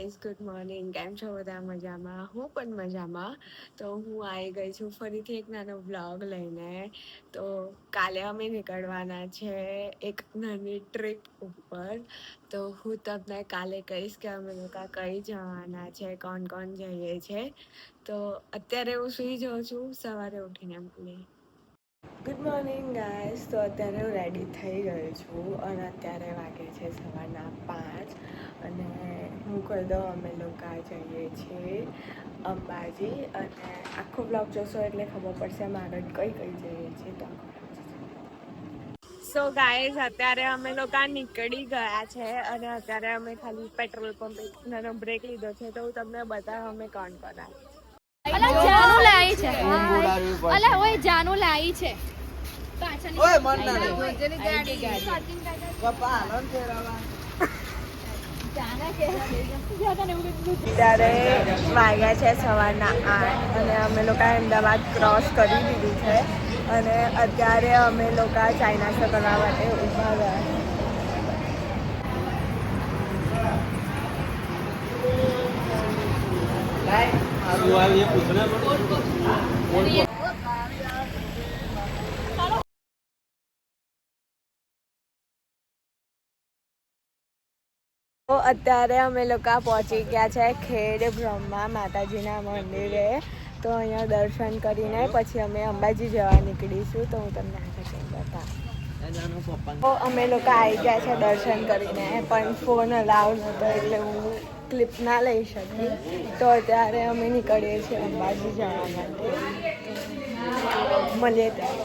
Good morning. કેમ છો બધા? મજામાં? હું પણ મજામાં. તો હું આવી ગઈ છું ફરીથી એક નાનો વ્લોગ લઈને. તો કાલે અમે નીકળવાના છે એક નાની ટ્રીપ ઉપર. તો હું તમને કાલે કહીશ કે અમે લોકો કઈ જવાના છે, કોણ કોણ જઈએ છે. તો અત્યારે હું સૂઈ જાઉં છું, સવારે ઉઠીને બોલી. Good morning guys. તો અત્યારે હું રેડી થઈ ગઈ છું અને અત્યારે વાગે છે સવારના 5 અને હું કહી દઉં અમે લોકો જઈએ છીએ અંબાજી. અને આખો બ્લોગ જોશો એટલે ખબર પડશે અમારે કઈ કઈ જઈએ છીએ. તો સો ગાઈસ અત્યારે અમે લોકો નીકળી ગયા છે અને અત્યારે અમે ખાલી પેટ્રોલ પંપ નાનો બ્રેક લીધો છે. તો હું તમને બતાવું અમે કોણ કોણ જાનું લાઈ છે. ઓય મન ના લે પપ્પા આનંદ ફેરાવા ત્યારે વાગ્યા છે સવારના 8 અને અમે લોકો અમદાવાદ ક્રોસ કરી દીધું છે અને અત્યારે અમે લોકો ચાઇના કરવા માટે ઊભા રહ્યા. તો અત્યારે અમે લોકો પહોંચી ગયા છે ખેડ બ્રહ્મા માતાજીના મંદિરે. તો અહીંયા દર્શન કરીને પછી અમે અંબાજી જવા નીકળીશું. તો હું તમને આગળ બતાવું. તો અમે લોકો આવી ગયા છે દર્શન કરીને, પણ ફોન અલાઉ નહોતો એટલે હું ક્લિપ ના લઈ શકી. તો અત્યારે અમે નીકળીએ છીએ અંબાજી જવા માટે. મળીએ ત્યારે.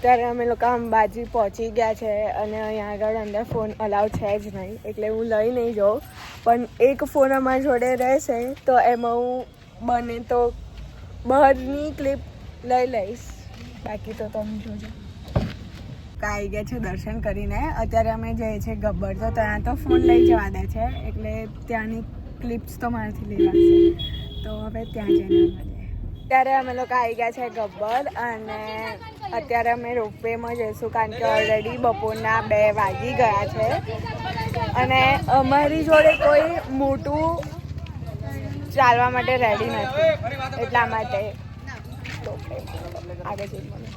અત્યારે અમે લોકો અંબાજી પહોંચી ગયા છે અને અહીંયા આગળ અંદર ફોન અલાઉ છે જ નહીં એટલે હું લઈ નહીં જાઉં. પણ એક ફોન અમારી જોડે રહેશે તો એમાં હું બને તો બહારની ક્લિપ લઈ લઈશ, બાકી તો તમે જોજો. આવી ગયા છે દર્શન કરીને. અત્યારે અમે જઈએ છીએ ગબ્બર. તો ત્યાં તો ફોન લઈ જવા દે છે એટલે ત્યાંની ક્લિપ્સ તો મારાથી લેવાશે. તો હવે ત્યાં જઈને મળીએ. અત્યારે અમે લોકો આવી ગયા છે ગબ્બર અને અત્યારે અમે રોપવેમાં જઈશું કારણ કે ઓલરેડી બપોરના 2 વાગી ગયા છે અને અમારી જોડે કોઈ મોટું ચાલવા માટે રેડી નથી એટલા માટે આગળ જઈ મળે.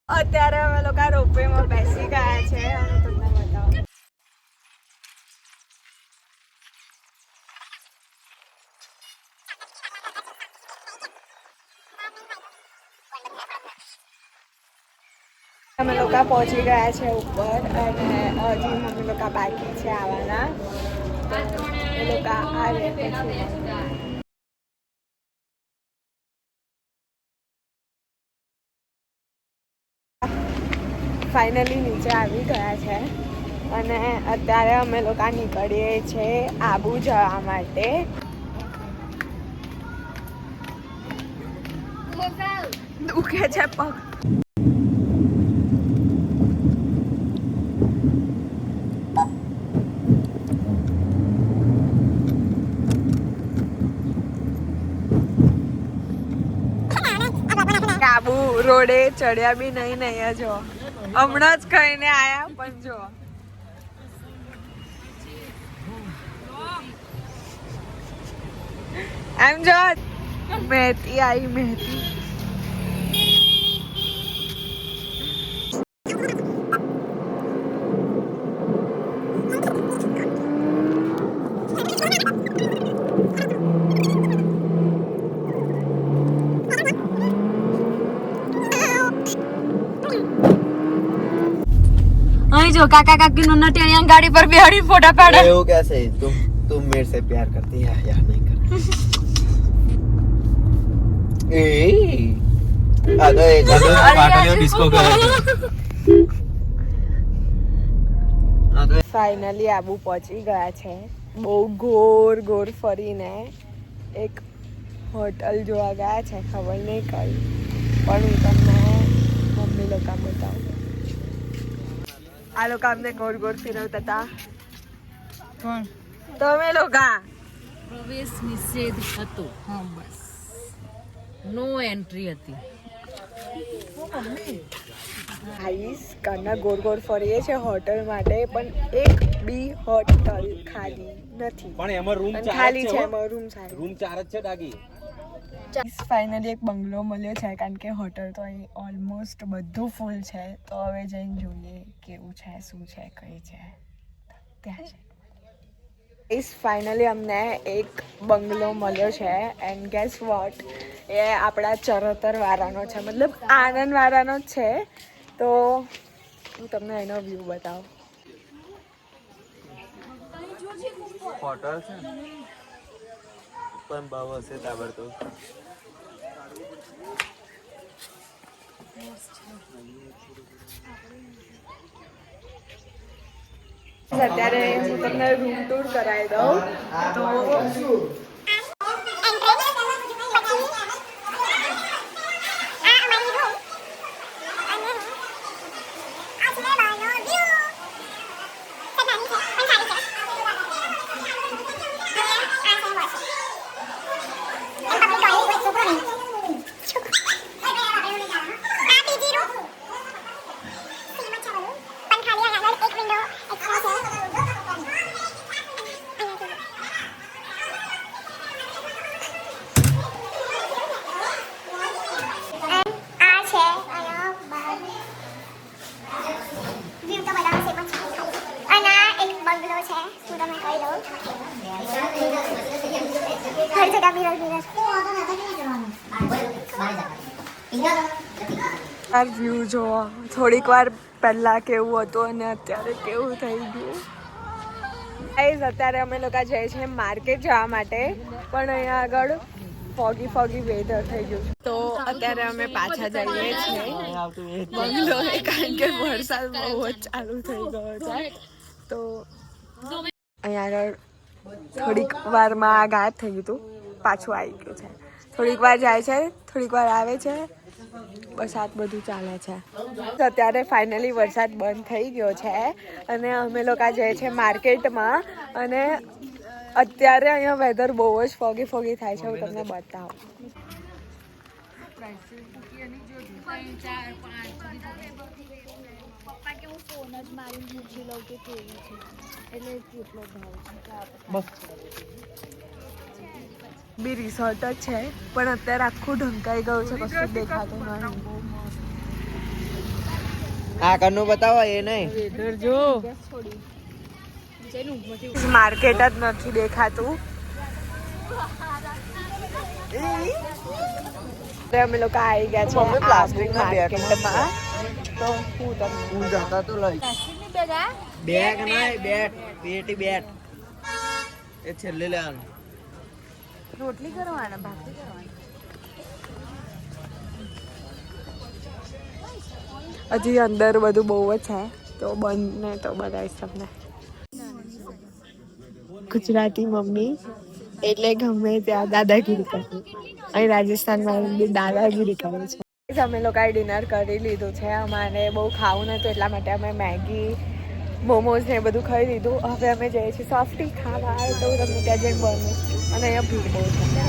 અત્યારે અમે લોકો રોપવેમાં બેસી ગયા છે અને તમને બતાવો. અમે લોકો પહોંચી ગયા છે ઉપર અને હજી અમે લોકો બાકી છે આવવાના. એ લોકો આવે પછી ફાઇનલી નીચે આવી ગયા છે અને અત્યારે અમે લોકો નીકળીએ છીએ આબુ જવા માટે. દુખે છે પગ. આબુ રોડે ચડ્યા બી નહીં જો હમણાં જ કહીને આયા પણ જો એમ જો મહેતી આવી મહેતી. जो काका काकी नो टेनिया गाड़ी पर बिहाड़ी फोटा पाड़ा. वो कैसे तुम मेरे से प्यार करती है या नहीं करती? આ તો એક પાટલીઓ ડિસ્કો કરે છે. આ તો ફાઇનલી આબુ પહોંચી ગયા છે. બહુ ગોર ગોર ફરીને એક હોટલ જોવા ગયા છે, ખબર નહીં કઈ, પણ હું તમને મમ્મી લોકો બતાવું. આ લોકો અમને ગોર ગોર ફેરવતા હતા. કોણ? તમે લોકો પ્રવેશ નિષેધ હતો. હા બસ, નો એન્ટ્રી હતી. ગાઈસ કાના ગોર ગોર ફરીએ છે હોટલ માટે, પણ એક બી હોટલ ખાલી નથી. પણ એમાં રૂમ અને ચાર ખાલી જ છે છે એમાં રૂમ સારી. રૂમ 4 જ છે ડાગી. ફાઇનલી એક બંગલો મળ્યો છે, કારણ કે હોટલ તો અહીં ઓલમોસ્ટ બધું ફૂલ છે. તો હવે જઈને જોઈએ કેવું છે, શું છે, કઈ છે. ત્યાં છે ફાઇનલી અમને એક બંગલો મળ્યો છે. એન્ડ ગેસ વોટ, એ આપણા ચરોતર વાળાનો છે, મતલબ આનંદ વાળાનો જ છે. તો હું તમને એનો વ્યૂ બતાવું. હોટલ છે ને પણ ભાવ હશે તાબડતોબ. અત્યારે હું તમને રૂમ ટૂર કરાવી દઉં. તો આ વ્યૂ જોવો, થોડીક વાર પહેલા કેવું હતું અને અત્યારે કેવું થઈ ગયું. ગાઈઝ અત્યારે અમે લોકો જઈએ છીએ માર્કેટ જવા માટે, પણ અહીંયા આગળ ફોગી વેધર થઈ ગયું છે. તો અત્યારે અમે પાછા જઈએ છીએ બંગલો, કારણ કે વરસાદ બહુ જ ચાલુ થઈ ગયો છે. તો અહીંયા આગળ થોડીક વારમાં આ ગાયબ થઈ ગયું હતું, પાછું આવી ગયું છે. થોડીક વાર જાય છે, થોડીક વાર આવે છે, બસ આ બધું ચાલે છે. અત્યારે ફાઇનલી વરસાદ બંધ થઈ ગયો છે અને અમે લોકો જઈએ છીએ માર્કેટમાં. અને અત્યારે અહીંયા વેધર બહુ જ ફોગી થાય છે, હું તમને બતાવું. બી રિસોર્ટ જ છે, પણ અત્યારે આખું ઢંકાઈ ગયું છે, કશું દેખાતું નહીં. આ કનું બતાવો એ નહીં. માર્કેટ જ નથી દેખાતું. અમે લોકો આવી ગયા છે પ્લાસ્ટિકના માર્કેટમાં. તો હું તમને હું જતા તો લઈ બેગ નહીં, બેટ, પેટી બેટ એ છેલ્લે લેવાનું. રોટલી કરવાના, ભાખરી કરવાની. હજી અંદર બધું બહુ જ છે, તો બંને તો બતાવીશ તમને. ગુજરાતી મમ્મી એટલે ગમે ત્યાં દાદાગીરી કરે. અહીં રાજસ્થાનમાં દાદાગીરી કરે છે. અમે લોકોએ ડિનર કરી લીધું છે. અમારે બહુ ખાવું નતું, એટલા માટે અમે મેગી, મોમોઝ ને એ બધું ખાઈ લીધું. હવે અમે જઈએ છીએ સોફ્ટી ખાવા, તો તમને ત્યાં જઈને બનું. અને અહીંયા ભીડ બહુ છે.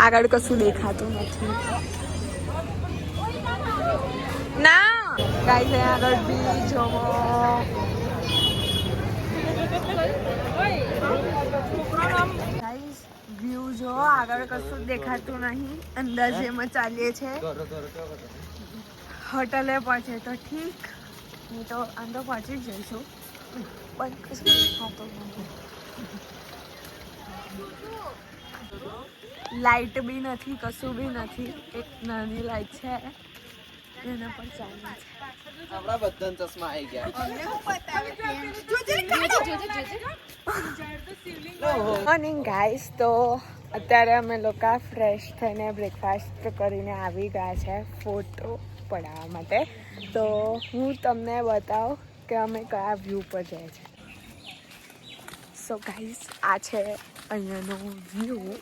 આગળ કશું દેખાતું નથી. ના ગાઈસ, અહીંયા આગળ બી જોવો. ગાઈસ વ્યૂ જો, આગળ કશું દેખાતું નહીં. અંદર જેમાં ચાલીએ છે હોટલે પહોંચે તો ઠીક, નહીં તો અંદર પહોંચી જ જઈશું, પણ કશું દેખાતું નથી. લાઇટ બી નથી, કશું બી નથી. એક નાની લાઇટ છે, એના પર ચાલે છે. આપણા બધા ચશ્મા આવી ગયા. Morning guys. તો અત્યારે અમે લોકો ફ્રેશ થઈને બ્રેકફાસ્ટ કરીને આવી ગયા છે ફોટો પડાવવા માટે. તો હું તમને બતાવું કે અમે કયા વ્યૂ પર જાય છે. સો ગાઈસ, આ છે અહીંયાનો વ્યૂ.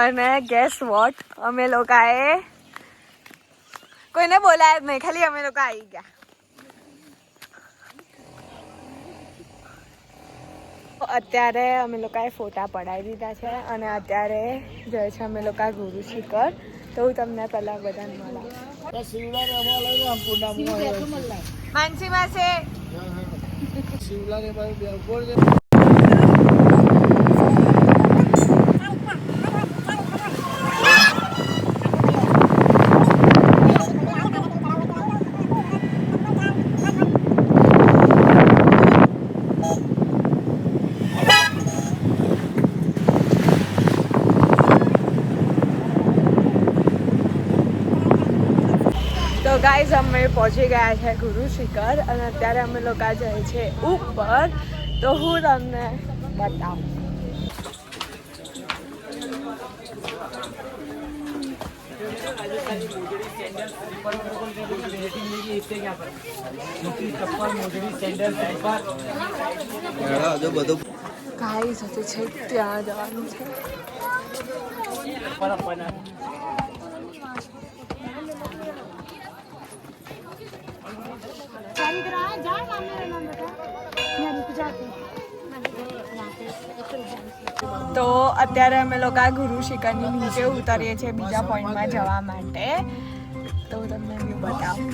અને ગેસ વોટ, અમે લોકોએ કોઈને બોલાય જ નહીં, ખાલી અમે લોકો આવી ગયા. અત્યારે અમે લોકોએ ફોટા પડાવી દીધા છે અને અત્યારે જાય છે અમે લોકો ગુરુ શિખર. તો હું તમને પહેલા બધાને મળાવું. માનસીમાં છે તો ગાઈઝ, અમે પહોંચી ગયા છે ગુરુ શિખર અને અત્યારે અમે લોકો જઈએ છીએ ઉપર. તો હું તમને બતાવું. ગાઈઝ, હજી છે ત્યાં જવાનું છે. તો અત્યારે અમે લોકો ગુરુ શિખરની નીચે ઉતરીએ છીએ બીજા પોઈન્ટમાં જવા માટે. તો હું તમને વ્યૂ બતાવું.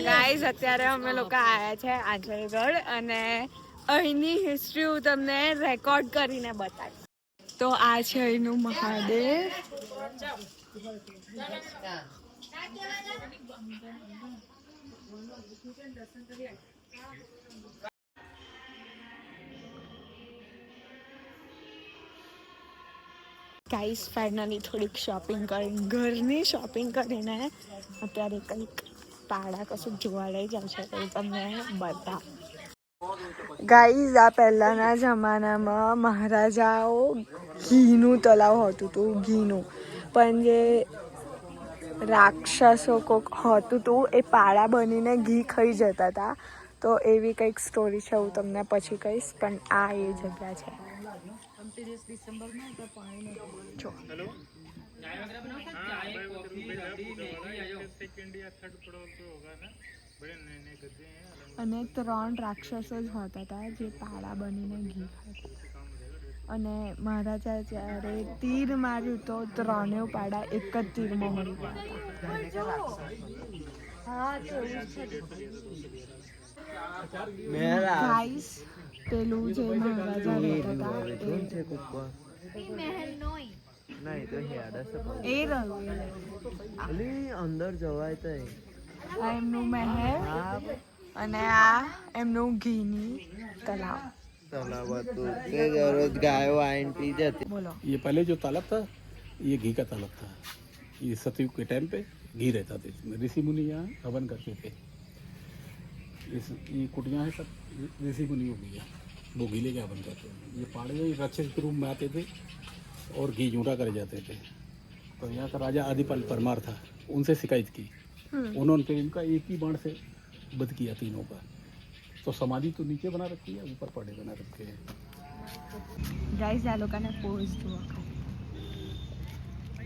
ગાઈઝ, અત્યારે અમે લોકો આવ્યા છે આંચલગઢ અને અહીંની હિસ્ટ્રી હું તમને રેકોર્ડ કરીને બતાવીશ. તો આ છે અહીંનું મહાદેવ. ગાઈઝ, ફાઇનલી થોડીક શોપિંગ કરીને, ઘરની શોપિંગ કરીને અત્યારે કંઈક પાડા કશું જોવા લઈ જાવ છે તો તમને બધા. ગાઈઝ, આ પહેલાંના જમાનામાં મહારાજાઓ ઘીનું તલાવ હતું હતું ઘીનું, પણ જે રાક્ષસો કોક હતું હતું એ પાડા બનીને ઘી ખાઈ જતા હતા. તો એવી કંઈક સ્ટોરી છે, હું તમને પછી કહીશ. પણ આ એ જગ્યા છે. જો અને 3 રાક્ષસો જ હોતા હતા જે પાડા બનીને ઘી ખાતા. અને મહારાજા જ્યારે તીર માર્યું તો 3 પાડા એક જ તીરમાં મરી ગયા હતા. ગાઈસ, પેલું જે મહારાજા રહેતા હતા એ અંદર જવાય તો એમનું મહેલ અને આ એમનું ઘીની તલાવ. બોલો. ये पहले जो तालाब था ये घी का तालाब था. ये सतयुग के टाइम पे घी रहता था इसमें. ऋषि मुनि यहाँ हवन करते थे. ये कुटियाँ हैं सब ऋषि मुनियों की है. वो घी लेके हवन करते हैं. ये पहाड़ में राक्षस के रूप में आते थे और घी झूठा करे जाते थे. तो यहाँ का राजा आदिपाल परमार था, उनसे शिकायत की. उन्होंने फिर इनका एक ही बाण से वध किया तीनों का. तो समाधि तो नीचे बना रखी है, ऊपर पहाड़े बना रखे हैं. ગાઈઝ, આ લોકોને પોઝ જુઓ.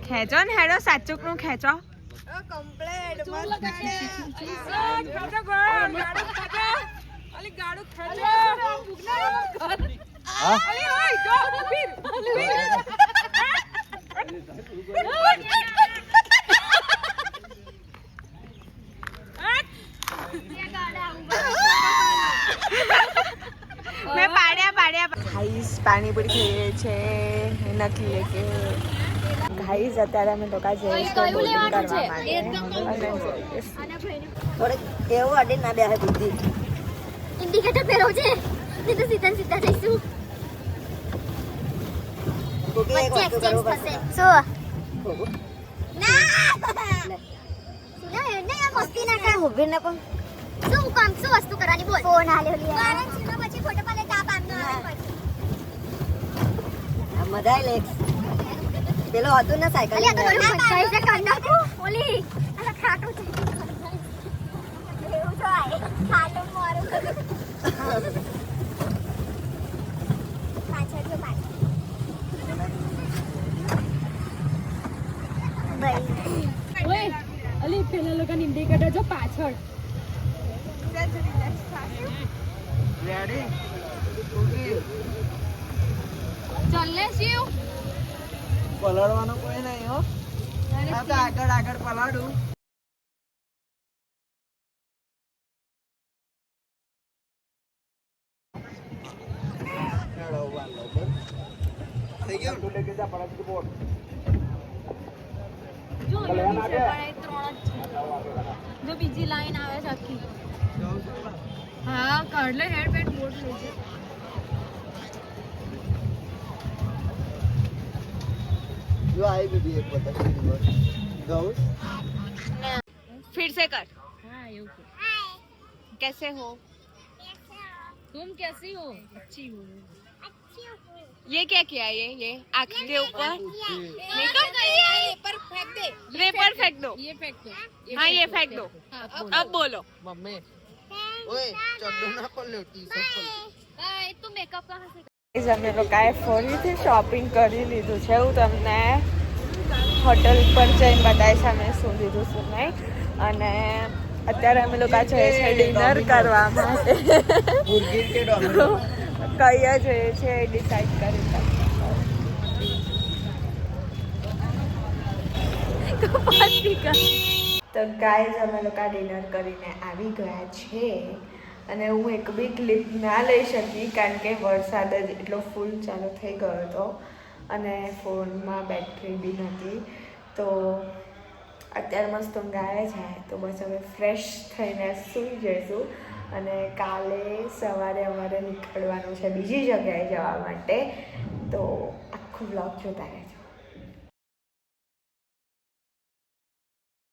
ખેંચો ને હેડો, સાચુક નું ખેંચો. કમ્પ્લીટ મેં પાડ્યા ગાઈસ પાણીપુરી ખાઈએ છે નકલી લેકે ગાઈસ અત્યારે અમે લોકો જઈએ છીએ બોટિંગ કરવા માટે થોડે એવું અડી ના બે બુદ્ધિ ઇન્ડિકેટર ફેરવ છે નહીં તો સીધા સીધા જઈશું કોકી એક વસ્તુ કરવું પડશે શું કોકો મસ્તી ના કર ઉભી ના પણ શું કામ શું વસ્તુ કરવાની બોલ ફોન આલ્યો લે કારણ છે પછી ફોટો પાલે તાપ આમનો આવે પછી મજા લે પેલો હતું ને સાયકલ અલ્યા તો મને પૈસા કાઢ નાખું ઓલી આ ખાટો છે એવું તો આય ખાટો મારું પાછળ જો પાછળ ભાઈ ઓય અલી પેલા લોકોની ઇન્ડિકેટર જો પાછળ રેડી કોકી ચાલ લે શિવ પલાળવાનો કોઈ નહીં હો આ તો આગળ આગળ પલાડું થઈ ગયું જો નીચે પણ એ ત્રણ જ છે જો બીજી લાઈન આવે છે આખી હા કાઢ લે હેડ બેટ બોટ લઈ છે જો આવી બીજી એક બતા ગૌસ फिर से कर हाँ એવું કે कैसे हो तुम कैसी हो अच्छी हो ये क्या किया ये आँख के ऊपर मेकअप रेपर फेंक दो ये फेंक दो हाँ ये फेंक दो अब बोलो મમ્મી ઓય ચડ્ડો ના પડ્યો ટી-શર્ટ પર बाय तू मेकअप कहां से ગાઈઝ અમે લોકોએ ફરીથી શોપિંગ કરી લીધું છે હું તમને હોટલ પર જઈને બતાવીશ અમે શું લીધું શું નહીં અને અત્યારે અમે લોકો જઈએ છીએ ડિનર કરવા માટે બુર્ગર કે ડોમિનો કયા જોઈએ છે એ ડિસાઈડ કરી તો ગાઈઝ અમે લોકો ડિનર કરીને આવી ગયા છે અને હું એક બી ક્લિપ ના લઈ શકી કારણ કે વરસાદ જ એટલો ફૂલ ચાલુ થઈ ગયો હતો અને ફોનમાં બેટરી બી નહોતી તો અત્યારે મસ્ત ઊંઘ આવે છે તો બસ હવે ફ્રેશ થઈને સૂઈ જઈશું અને કાલે સવારે અમારે નીકળવાનું છે બીજી જગ્યાએ જવા માટે તો આખું બ્લોગ જોતા રહેજો